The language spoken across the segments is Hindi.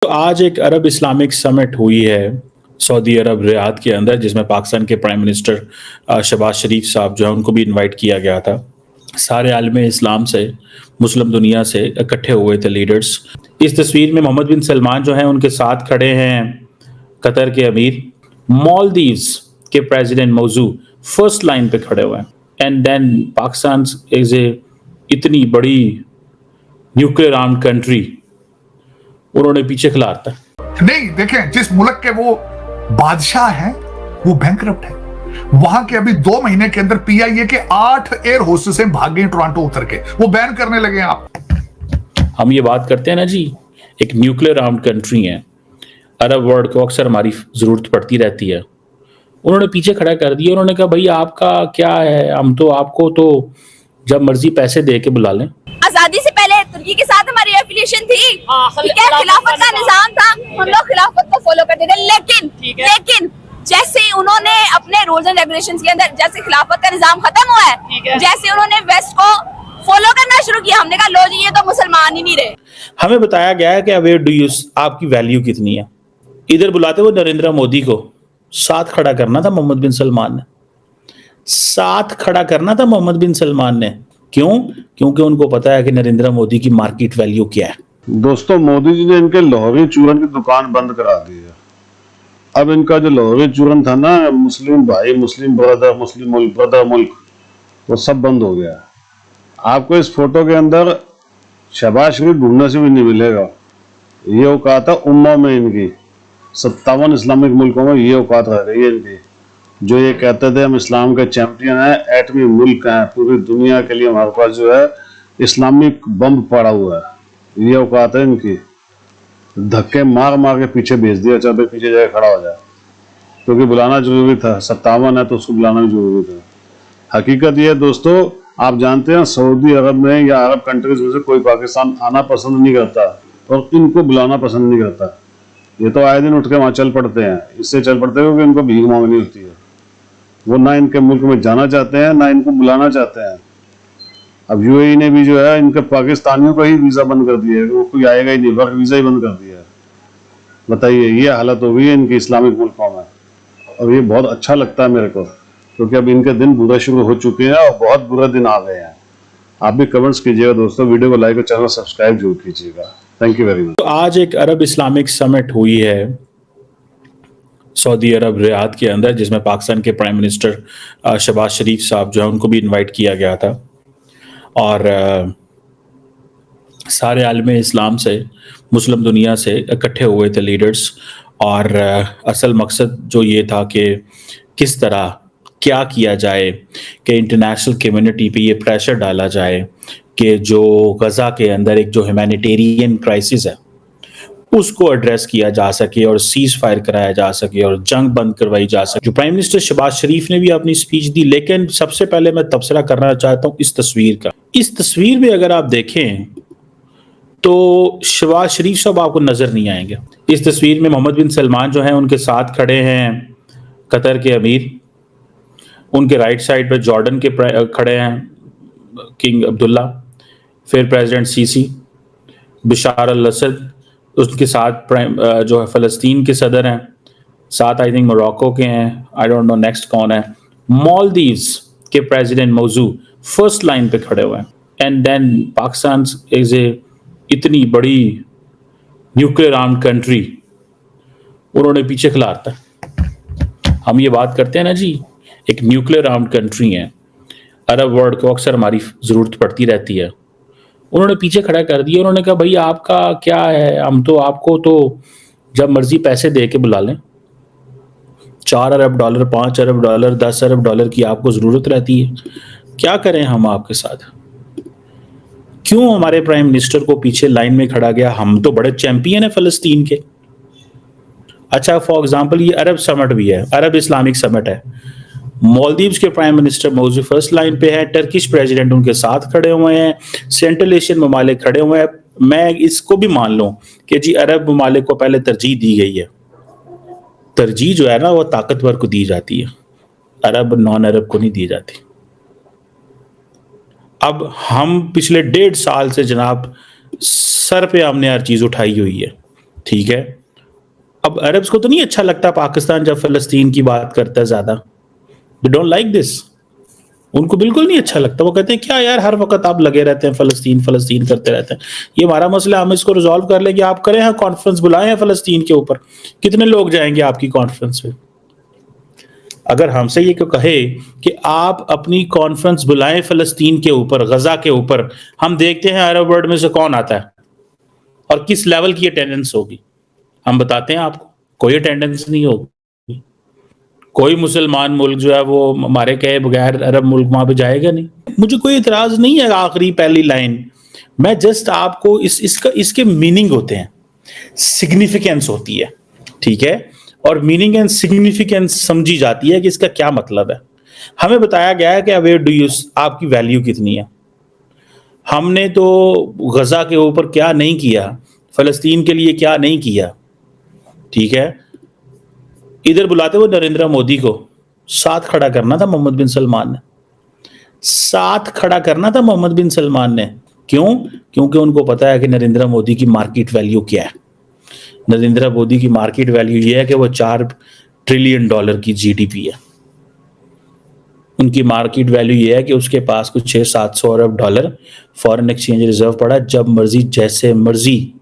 तो आज एक अरब इस्लामिक समिट हुई है सऊदी अरब रियाद के अंदर, जिसमें पाकिस्तान के प्राइम मिनिस्टर शहबाज शरीफ साहब जो है उनको भी इनवाइट किया गया था। सारे आलमे इस्लाम से, मुस्लिम दुनिया से इकट्ठे हुए थे लीडर्स। इस तस्वीर में मोहम्मद बिन सलमान जो हैं उनके साथ खड़े हैं कतर के अमीर, मालदीव्स के प्रेसिडेंट मौजू फर्स्ट लाइन पे खड़े हुए हैं। And then Pakistan is a इतनी बड़ी न्यूक्लियर आर्म्ड कंट्री, उन्होंने पीछे खिलाता नहीं। देखें, जिस मुल्क के वो बादशाह हैं वो बैंकरप्ट है। वहां के अभी 2 महीने के अंदर पीआईए के 8 एयर होस्टेसें भाग गई टोरंटो उतर के, वो बैन करने लगे। आप हम ये बात करते हैं ना जी, एक न्यूक्लियर आर्म्ड कंट्री है, अरब वर्ल्ड को अक्सर हमारी जरूरत पड़ती रहती है। उन्होंने पीछे खड़ा कर दिया। उन्होंने कहा भाई आपका क्या है, हम तो आपको तो जब मर्जी पैसे दे के बुला लें। आजादी से पहले तुर्की के साथ हमारी एफिलिएशन थी, ठीक है, खिलाफत का निजाम था, हम लोग खिलाफत को फॉलो करते थे। लेकिन जैसे उन्होंने अपने रूल्स एंड रेगुलेशंस के अंदर जैसे खिलाफत का निजाम खत्म हुआ है, जैसे उन्होंने वेस्ट को फॉलो करना शुरू किया, हमने कहा लो जी ये तो मुसलमान ही नहीं रहे। हमें बताया गया है कि अवेयर डू यू, आपकी वैल्यू कितनी है। इधर बुलाते हुए नरेंद्र मोदी को साथ खड़ा करना था मोहम्मद बिन सलमान ने, साथ खड़ा करना था मोहम्मद बिन सलमान ने। क्यों? क्योंकि उनको पता है कि नरेंद्र मोदी की मार्केट वैल्यू क्या है। दोस्तों, मोदी जी ने इनके लाहौरी चूरन की दुकान बंद करा दी है। अब इनका जो लाहौरी चूरन था ना, मुस्लिम भाई, मुस्लिम ब्रदर, मुस्लिम मुल्क, ब्रदर मुल्क, वो सब बंद हो गया है। आपको इस फोटो के अंदर शहबाज शरीफ ढूंढने से भी नहीं मिलेगा। ये औकात है उम्मा में इनकी, 57 इस्लामिक मुल्कों में ये औकात रह गई है इनकी। जो ये कहते थे हम इस्लाम के चैंपियन हैं, एटमी मुल्क हैं, पूरी दुनिया के लिए हमारे पास जो है इस्लामिक बम पड़ा हुआ है, ये औकात है इनकी। धक्के मार मार के पीछे भेज दिया, चल भाई पीछे जाके खड़ा हो जाए, क्योंकि बुलाना जरूरी था। 57 है तो उसको बुलाना भी जरूरी था। हकीकत ये है दोस्तों, आप जानते हैं सऊदी अरब में या अरब कंट्रीज में से कोई पाकिस्तान आना पसंद नहीं करता और इनको बुलाना पसंद नहीं करता। ये तो आए दिन उठ के वहां चल पड़ते हैं, इससे चल पड़ते हैं क्योंकि इनको भीख मांगनी होती है। वो ना इनके मुल्क में जाना चाहते हैं, ना इनको बुलाना चाहते हैं। अब यूएई ने भी जो है इनके पाकिस्तानियों का ही वीजा बंद कर दिया है, वो कोई आएगा ही नहीं, वर्क वीजा ही बंद कर दिया है। बताइए, ये हालत हो गई है इनकी इस्लामिक मुल्कों में। और ये बहुत अच्छा लगता है मेरे को, क्योंकि अब इनके दिन बुरे शुरू हो चुके हैं और बहुत बुरे दिन आ गए हैं। आप भी कमेंट्स कीजिएगा दोस्तों, वीडियो को लाइक और चैनल सब्सक्राइब जरूर कीजिएगा। Thank you very much. तो आज एक अरब इस्लामिक समिट हुई है सऊदी अरब रियाद के अंदर, जिसमें पाकिस्तान के प्राइम मिनिस्टर शहबाज शरीफ साहब जो है उनको भी इनवाइट किया गया था। और सारे आलमे इस्लाम से, मुस्लिम दुनिया से इकट्ठे हुए थे लीडर्स। और असल मकसद जो ये था कि किस तरह क्या किया जाए कि इंटरनेशनल कम्युनिटी पे ये प्रेशर डाला जाए कि जो गज़ा के अंदर एक जो ह्यूमैनिटेरियन क्राइसिस है उसको एड्रेस किया जा सके और सीज फायर कराया जा सके और जंग बंद करवाई जा सके। जो प्राइम मिनिस्टर शहबाज शरीफ ने भी अपनी स्पीच दी, लेकिन सबसे पहले मैं तबसरा करना चाहता हूं इस तस्वीर का। इस तस्वीर में अगर आप देखें तो शहबाज शरीफ साहब आपको नजर नहीं आएंगे। इस तस्वीर में मोहम्मद बिन सलमान जो हैं उनके साथ खड़े हैं कतर के अमीर, उनके राइट साइड पे जॉर्डन के खड़े हैं किंग अब्दुल्ला, फिर प्रेसिडेंट सीसी, बशार अल असद, उसके साथ जो है फ़लस्तीन के सदर हैं, साथ आई थिंक मोरक्को के हैं, आई डोंट नो नेक्स्ट कौन है, मालदीव्स के प्रेसिडेंट मौजू फर्स्ट लाइन पे खड़े हुए हैं। And then Pakistan is a इतनी बड़ी न्यूक्लियर आर्म्ड कंट्री, उन्होंने पीछे खिलाता है। हम ये बात करते हैं ना जी, एक न्यूक्लियर आर्म्ड कंट्री है, अरब वर्ल्ड को अक्सर हमारी जरूरत पड़ती रहती है। उन्होंने पीछे खड़ा कर दिया। उन्होंने कहा भाई आपका क्या है, हम तो आपको तो जब मर्जी पैसे दे के बुला लें। 4 अरब डॉलर, 5 अरब डॉलर, 10 अरब डॉलर की आपको जरूरत रहती है। क्या करें हम आपके साथ? क्यों हमारे प्राइम मिनिस्टर को पीछे लाइन में खड़ा गया? हम तो बड़े चैंपियन है फलस्तीन के। अच्छा, फॉर एग्जाम्पल ये अरब समिट भी है, अरब इस्लामिक समिट है, मालदीव्स के प्राइम मिनिस्टर मौजूद फर्स्ट लाइन पे है, टर्किश प्रेसिडेंट उनके साथ खड़े हुए हैं, सेंट्रल एशियन ममालिक खड़े हुए हैं। मैं इसको भी मान लूं कि जी अरब ममालिक को पहले तरजीह दी गई है। तरजीह जो है ना वो ताकतवर को दी जाती है, अरब नॉन अरब को नहीं दी जाती। अब हम पिछले 1.5 साल से जनाब सर पे हमने हर चीज उठाई हुई है, ठीक है, अब अरब्स को तो नहीं अच्छा लगता पाकिस्तान जब फलस्तीन की बात करता है ज्यादा, दे डोंट लाइक दिस, उनको बिल्कुल नहीं अच्छा लगता। वो कहते हैं क्या यार हर वक्त आप लगे रहते हैं फलस्तीन फलस्तीन करते रहते हैं, ये हमारा मसला, हम इसको रिजॉल्व कर लेंगे, आप करें हैं कॉन्फ्रेंस बुलाएं हैं फलस्तीन के ऊपर, कितने लोग जाएंगे आपकी कॉन्फ्रेंस पे? अगर हमसे ये क्यों कहे कि आप अपनी कॉन्फ्रेंस बुलाएं फलस्तीन के ऊपर, गजा के ऊपर, हम देखते हैं अरब वर्ल्ड में से कौन आता है और किस लेवल की अटेंडेंस होगी, हम बताते हैं आपको, कोई अटेंडेंस नहीं होगी। कोई मुसलमान मुल्क जो है वो हमारे कहे बगैर अरब मुल्क वहां पे जाएगा नहीं। मुझे कोई इतराज नहीं है आखिरी पहली लाइन, मैं जस्ट आपको इसके मीनिंग होते हैं, सिग्निफिकेंस होती है, ठीक है, और मीनिंग एंड सिग्निफिकेंस समझी जाती है कि इसका क्या मतलब है। हमें बताया गया है कि वेयर डू यू, आपकी वैल्यू कितनी है। हमने तो गजा के ऊपर क्या नहीं किया, फलस्तीन के लिए क्या नहीं किया, ठीक है। इधर बुलाते हुए नरेंद्र मोदी को साथ खड़ा करना था मोहम्मद बिन सलमान ने, साथ खड़ा करना था मोहम्मद बिन सलमान ने। क्यों? क्योंकि उनको पता है कि नरेंद्र मोदी की मार्केट वैल्यू क्या है। नरेंद्र मोदी की मार्केट वैल्यू ये है कि वो $4 ट्रिलियन की जीडीपी है। उनकी मार्केट वैल्यू ये है कि उसके पास कुछ $600-700 अरब फॉरेन एक्सचेंज रिजर्व पड़ा, जब मर्जी जैसे मर्जी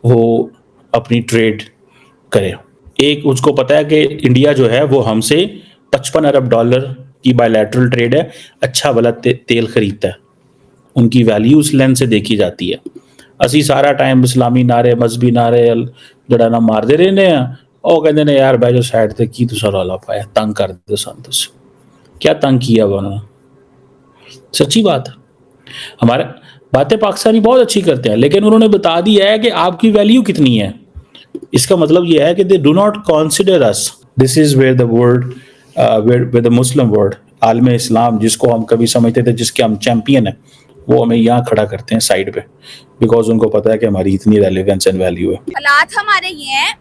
वो अपनी ट्रेड करे। एक उसको पता है कि इंडिया जो है वो हमसे $55 अरब की बायलैटरल ट्रेड है, अच्छा भला तेल खरीदता है। उनकी वैल्यू उस लेंस से देखी जाती है। असी सारा टाइम इस्लामी नारे मजहबी नारे जड़ा ना मारते रहने और कहते ने यार भाई जो साइड ते की तुसा रौला पाया, तंग कर दे सन, क्या तंग किया उन्होंने? सच्ची बात है, हमारे बातें पाकिस्तानी बहुत अच्छी करते हैं, लेकिन उन्होंने बता दिया है कि आपकी वैल्यू कितनी है। इसका मतलब यह है कि they do not consider us. This is where the world, where the Muslim world, आलम इस्लाम जिसको हम कभी समझते थे जिसके हम चैंपियन हैं, वो हमें यहाँ खड़ा करते हैं साइड पे, बिकॉज उनको पता है कि हमारी इतनी रेलेवेंस एंड वैल्यू है। हालात हमारे ये हैं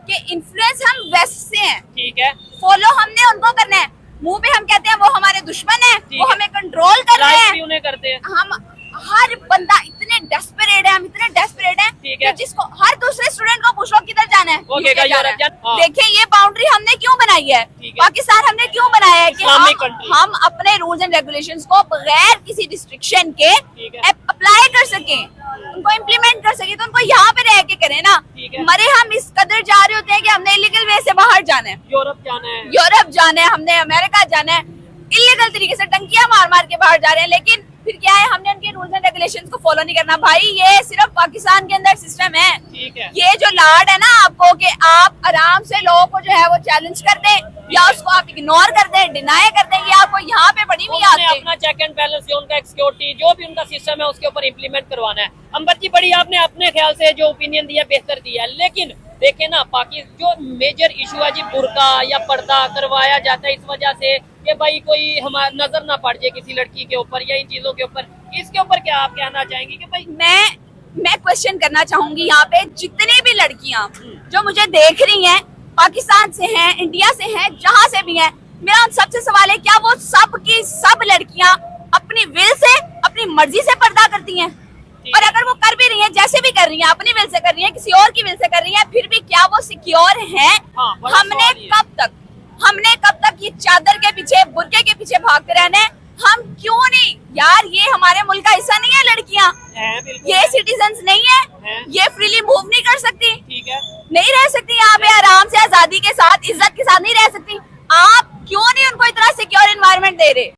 कि इन्फ्लुएंस हम वेस्ट से हैं, ठीक है, फॉलो हमने उनको करना है। मुंह पे हम कहते हैं वो हमारे दुश्मन है, वो हमें कंट्रोल कर रहे लाइक हैं। भी उन्हें करते हैं। हम हर बंदा इतने डेस्परेट है, हम इतने डेस्परेट हैं ठीक है। कि जिसको हर दूसरे स्टूडेंट को पूछ लो किधर जाना है, वो UK कहेगा जाना यूरोप है। जाना। हाँ। देखिए ये बाउंड्री हमने क्यों बनाई है, ठीक है। पाकिस्तान हमने क्यों बनाया है कि इस्लामिक कंट्री। हम अपने रूल्स एंड रेगुलेशंस को बगैर किसी रिस्ट्रिक्शन के ठीक है। अप्लाई कर सके, उनको इम्प्लीमेंट कर सके। तो उनको यहाँ पे रह के करें ना। ठीक है। मरे हम इस कदर जा रहे होते हैं कि हमने इलीगल वे से बाहर जाना है, यूरोप जाना है, यूरोप जाना है, हमने अमेरिका जाना है, इलीगल तरीके से टंकियां मार मार के बाहर जा रहे हैं। लेकिन फिर क्या है, हमने उनके रूल्स एंड रेगुलेशंस को फॉलो नहीं करना। भाई ये सिर्फ पाकिस्तान के अंदर सिस्टम है। ठीक है। ये जो लाड है ना आपको कि आप आराम से लोगों को जो है वो चैलेंज कर दें या उसको आप इग्नोर कर दें, डिनाई कर दें, ये आपको यहाँ पे बड़ी हुई उन्होंने आदत है। अपना चेक एंड बैलेंस या उनका सिक्योरिटी जो भी उनका सिस्टम है उसके ऊपर इम्प्लीमेंट करवाना है। अंबर जी बड़ी आपने अपने ख्याल से जो ओपिनियन दिया बेहतर दिया, लेकिन देखे ना पाकिस्तान जो मेजर इशू है जी बुर्का या पर्दा करवाया जाता है इस वजह से कि भाई कोई हमारा नजर ना पड़ जाए किसी लड़की के ऊपर या इन चीजों के ऊपर, इसके ऊपर क्या आप कहना चाहेंगे? कि भाई मैं क्वेश्चन करना चाहूंगी यहाँ पे, जितनी भी लड़कियां जो मुझे देख रही हैं, पाकिस्तान से हैं, इंडिया से हैं, जहां से भी हैं, मेरा उन सबसे सवाल है, क्या वो सब की सब लड़कियां अपनी विल से, अपनी मर्जी से पर्दा करती हैं? और अगर वो कर भी रही हैं, जैसे भी कर रही हैं, अपनी विल से कर रही हैं, किसी और की विल से कर रही हैं, फिर भी क्या वो सिक्योर हैं? हाँ, बड़ा सवाल ये। हमने कब तक ये चादर के पीछे, बुर्के के पीछे भागते रहना है? हम क्यों नहीं यार, ये हमारे मुल्क का हिस्सा नहीं है लड़कियां, बिल्कुल ये सिटीजन्स नहीं है, ये फ्रीली मूव नहीं कर सकती, ठीक है, नहीं रह सकती यहाँ पे आराम से आजादी के साथ, इज्जत के साथ नहीं रह सकती। आप क्यों नहीं उनको इतना सिक्योर एनवायरनमेंट दे रहे?